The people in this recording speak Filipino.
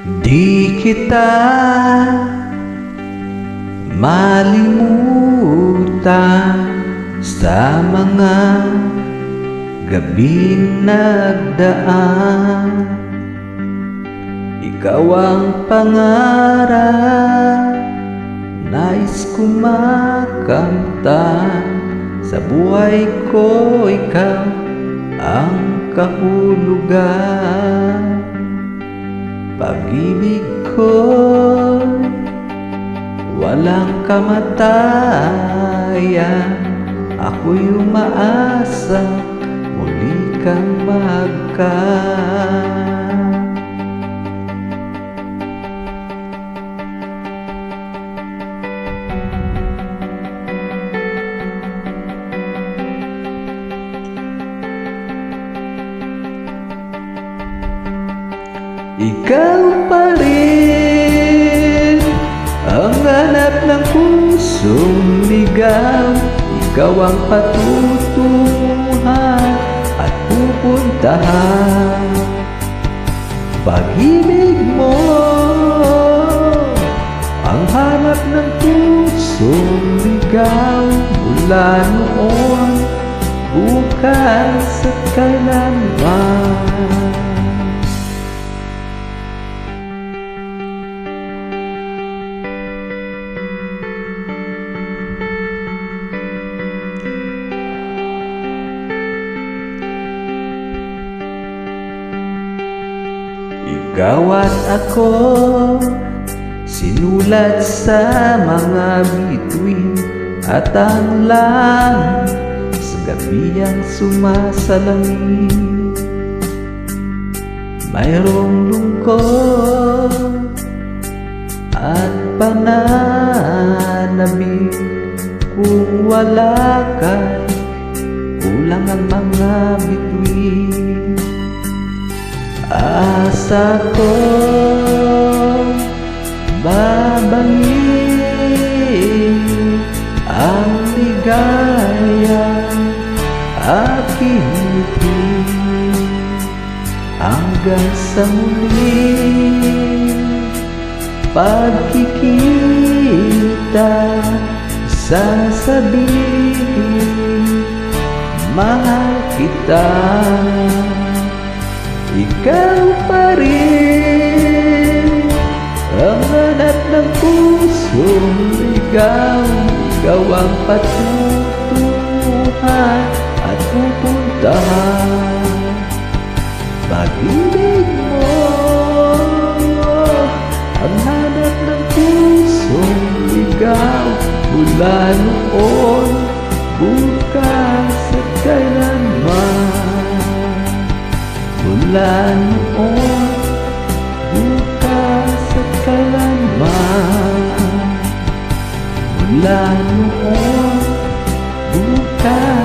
Di kita malimutan sa mga gabing nagdaan. Ikaw ang pangarap, nais kumakanta. Sa buhay ko ikaw ang kahulugan. Pag-ibig ko'y walang kamatayan. Ako'y umaasa muli kang mahagkan. Ikaw pa rin ang hanap ng pusong ligaw. Ikaw ang patutunguhan at pupuntahan. Pag-ibig mo ang hanap ng pusong ligaw. Mula noon, bukas at kailanman. Ikaw at ako, sinulat sa mga bituin. At ang langit sa gabi ang sumasalamin. Mayroong lungkot at pananabik. Kung wala ka, kulang ang mga bituin. Asa ko babalik ang ligaya, aking ngiti hanggang sa muling pagkikita. Sasabihin, mahal kita. Ikaw pa rin ang hanap ng pusong ligaw. Ikaw ang patutunguhan at pupuntahan. Pag-ibig mo ang hanap ng pusong ligaw. Mula noon, bukas at kailanman. Mula noon, bukas at kailanman. Mula noon, bukas